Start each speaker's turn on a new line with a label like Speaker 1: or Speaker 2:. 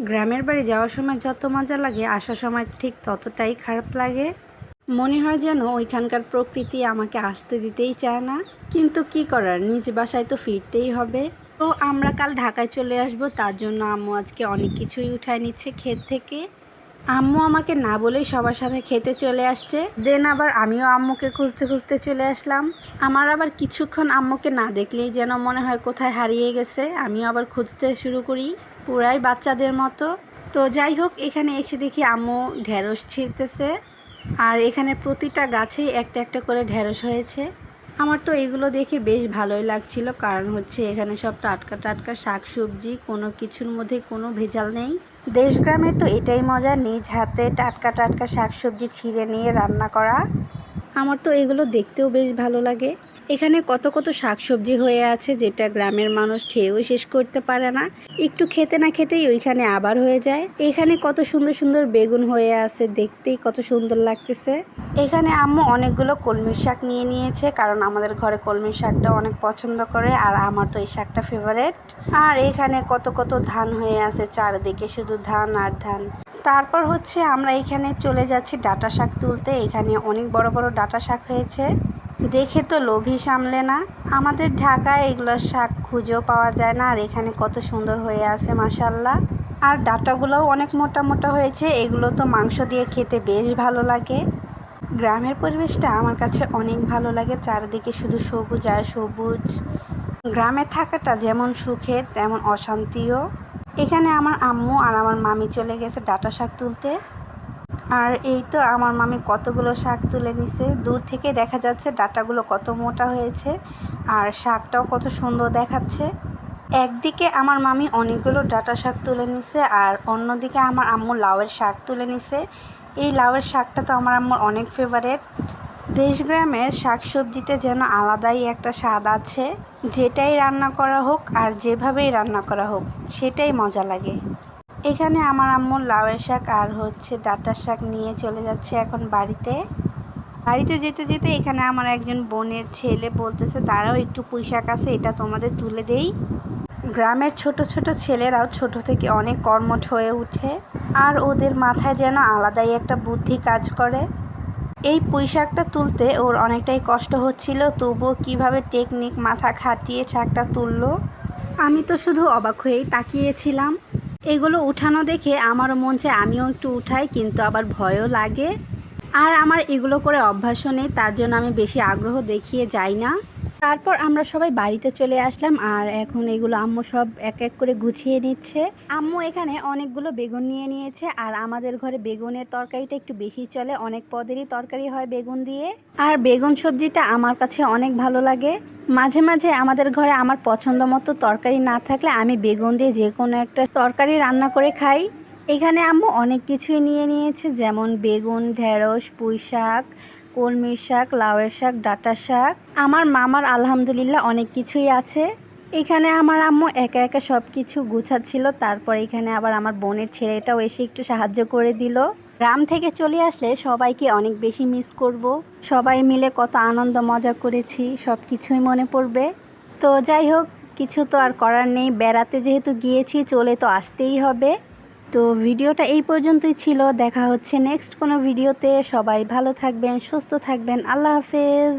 Speaker 1: গ্রামের বাড়ি যাওয়ার সময় যত মজা লাগে আসার সময় ঠিক ততটাই খারাপ লাগে। মনে হয় যেন ওইখানকার প্রকৃতি আমাকে আসতে দিতেই চায় না, কিন্তু কি করার, নিজ বাসায় তো ফিরতেই হবে। তো আমরা কাল ঢাকায় চলে আসব, তার জন্য আম্মু আজকে অনেক কিছুই উঠায় নিচ্ছে ক্ষেত থেকে। আম্মু আমাকে না বলেই সবার সাথে খেতে চলে আসছে, দেন আবার আমিও আম্মুকে খুঁজতে খুঁজতে চলে আসলাম। আমার আবার কিছুক্ষণ আম্মুকে না দেখলেই যেন মনে হয় কোথায় হারিয়ে গেছে, আমিও আবার খুঁজতে শুরু করি পুরাই বাচ্চাদের মতো। তো যাই হোক, এখানে এসে দেখি আম্মু ঢেঁড়স ছিঁড়তেছে, আর এখানে প্রতিটা গাছেই একটা একটা করে ঢেঁড়স হয়েছে। আমার তো এগুলো দেখে বেশ ভালোই লাগছিল, কারণ হচ্ছে এখানে সব টাটকা টাটকা শাকসবজি, কোনো কিছুর মধ্যে কোনো ভেজাল নেই। দেশ গ্রামের তো এটাই মজা, নিজ হাতে টাটকা টাটকা শাকসবজি ছিঁড়ে নিয়ে রান্না করা। আমার তো এগুলো দেখতেও বেশ ভালো লাগে। এখানে কত কত শাকসবজি হয়ে আছে যেটা গ্রামের মানুষ খেয়েও শেষ করতে পারে না, একটু খেতে না খেতেই ওইখানে আবার হয়ে যায়। এখানে কত সুন্দর সুন্দর বেগুন হয়ে আছে, দেখতেই কত সুন্দর লাগতেছে। এখানে আম্মু অনেকগুলো কলমির শাক নিয়ে নিয়েছে, কারণ আমাদের ঘরে কলমির শাকটা অনেক পছন্দ করে, আর আমার তো এই শাকটা ফেভারেট। আর এখানে কত কত ধান হয়ে আছে, চারদিকে শুধু ধান আর ধান। তারপর হচ্ছে আমরা এখানে চলে যাচ্ছি ডাঁটা শাক তুলতে। এখানে অনেক বড় বড় ডাঁটা শাক হয়েছে, দেখে তো লোভই সামলে না। আমাদের ঢাকায় এগুলোর শাক খুঁজেও পাওয়া যায় না, আর এখানে কত সুন্দর হয়ে আছে মাশাআল্লাহ। আর ডাঁটাগুলোও অনেক মোটা মোটা হয়েছে, এগুলো তো মাংস দিয়ে খেতে বেশ ভালো লাগে। গ্রামের পরিবেশটা আমার কাছে অনেক ভালো লাগে, চারিদিকে শুধু সবুজ আর সবুজ। গ্রামে থাকাটা যেমন সুখের তেমন অশান্তিও। এখানে আমার আম্মু আর আমার মামি চলে গেছে ডাঁটা শাক তুলতে, আর এই তো আমার মামি কতগুলো শাক তুলে নিছে। দূর থেকে দেখা যাচ্ছে ডাঁটাগুলো কত মোটা হয়েছে, আর শাকটাও কত সুন্দর দেখাচ্ছে। একদিকে আমার মামি অনেকগুলো ডাঁটা শাক তুলে নিছে, আর অন্যদিকে আমার আম্মু লাউয়ের শাক তুলে নিছে। এই লাউয়ের শাকটা তো আমার আম্মুর অনেক ফেভারেট। দেশ গ্রামের শাকসবজিতে যেন আলাদাই একটা স্বাদ আছে, যেটাই রান্না করা হোক আর যেভাবেই রান্না করা হোক সেটাই মজা লাগে। এখানে আমার আম্মু লাউয়ের শাক আর হচ্ছে ডাঁটার শাক নিয়ে চলে যাচ্ছে এখন বাড়িতে। যেতে যেতে এখানে আমার একজন বোনের ছেলে বলতেছে, দাঁড়াও একটু পুঁই শাক আছে, এটা তোমাদের তুলে দেই। গ্রামের ছোট ছোট ছেলেরাও ছোট থেকে অনেক কর্মঠ হয়ে ওঠে, আর ওদের মাথায় যেন আলাদাই একটা বুদ্ধি কাজ করে। এই পুঁই শাকটা তুলতে ওর অনেকটাই কষ্ট হচ্ছিল, তবুও কিভাবে টেকনিক মাথা খাটিয়ে শাকটা তুললো। আমি তো শুধু অবাক হয়েই তাকিয়েছিলাম। এগুলো উঠানো দেখে আমারও মন চায় আমিও একটু উঠাই, কিন্তু আবার ভয়ও লাগে। আর আমার এগুলো করে অভ্যাসও নেই, তার জন্য আমি বেশি আগ্রহ দেখিয়ে যাই না। তারপর আমরা সবাই বাড়িতে চলে আসলাম, আর এখন এগুলো আম্মু সব এক এক করে গুছিয়ে নিচ্ছে। আম্মু এখানে অনেকগুলো বেগুন নিয়ে নিয়েছে, আর আমাদের ঘরে বেগুনের তরকারিটা একটু বেশি চলে, অনেক পদেরই তরকারি হয় বেগুন দিয়ে। আর বেগুন সবজিটা আমার কাছে অনেক ভালো লাগে। মাঝে মাঝে আমাদের ঘরে আমার পছন্দ মতো তরকারি না থাকলে আমি বেগুন দিয়ে যে কোনো একটা তরকারি রান্না করে খাই। এখানে আম্মু অনেক কিছুই নিয়ে নিয়েছে, যেমন বেগুন, ঢেঁড়স, পুঁই শাক, কলমির শাক, লাউয়ের শাক, ডাঁটা শাক। আমার মামার আলহামদুলিল্লাহ অনেক কিছুই আছে। এখানে আমার আম্মু একা একা সব কিছু গুছাচ্ছিল, তারপর এখানে আবার আমার বোনের ছেলেটাও এসে একটু সাহায্য করে দিল। গ্রাম থেকে চলে আসলে সবাইকে অনেক বেশি মিস করব। সবাই মিলে কত আনন্দ মজা করেছি, সব কিছুই মনে পড়বে। তো যাই হোক, কিছু তো আর করার নেই, বেড়াতে যেহেতু গিয়েছি চলে তো আসতেই হবে। তো ভিডিওটা এই পর্যন্তই ছিল, দেখা হচ্ছে নেক্সট কোনো ভিডিওতে। সবাই ভালো থাকবেন, সুস্থ থাকবেন, আল্লাহ হাফেজ।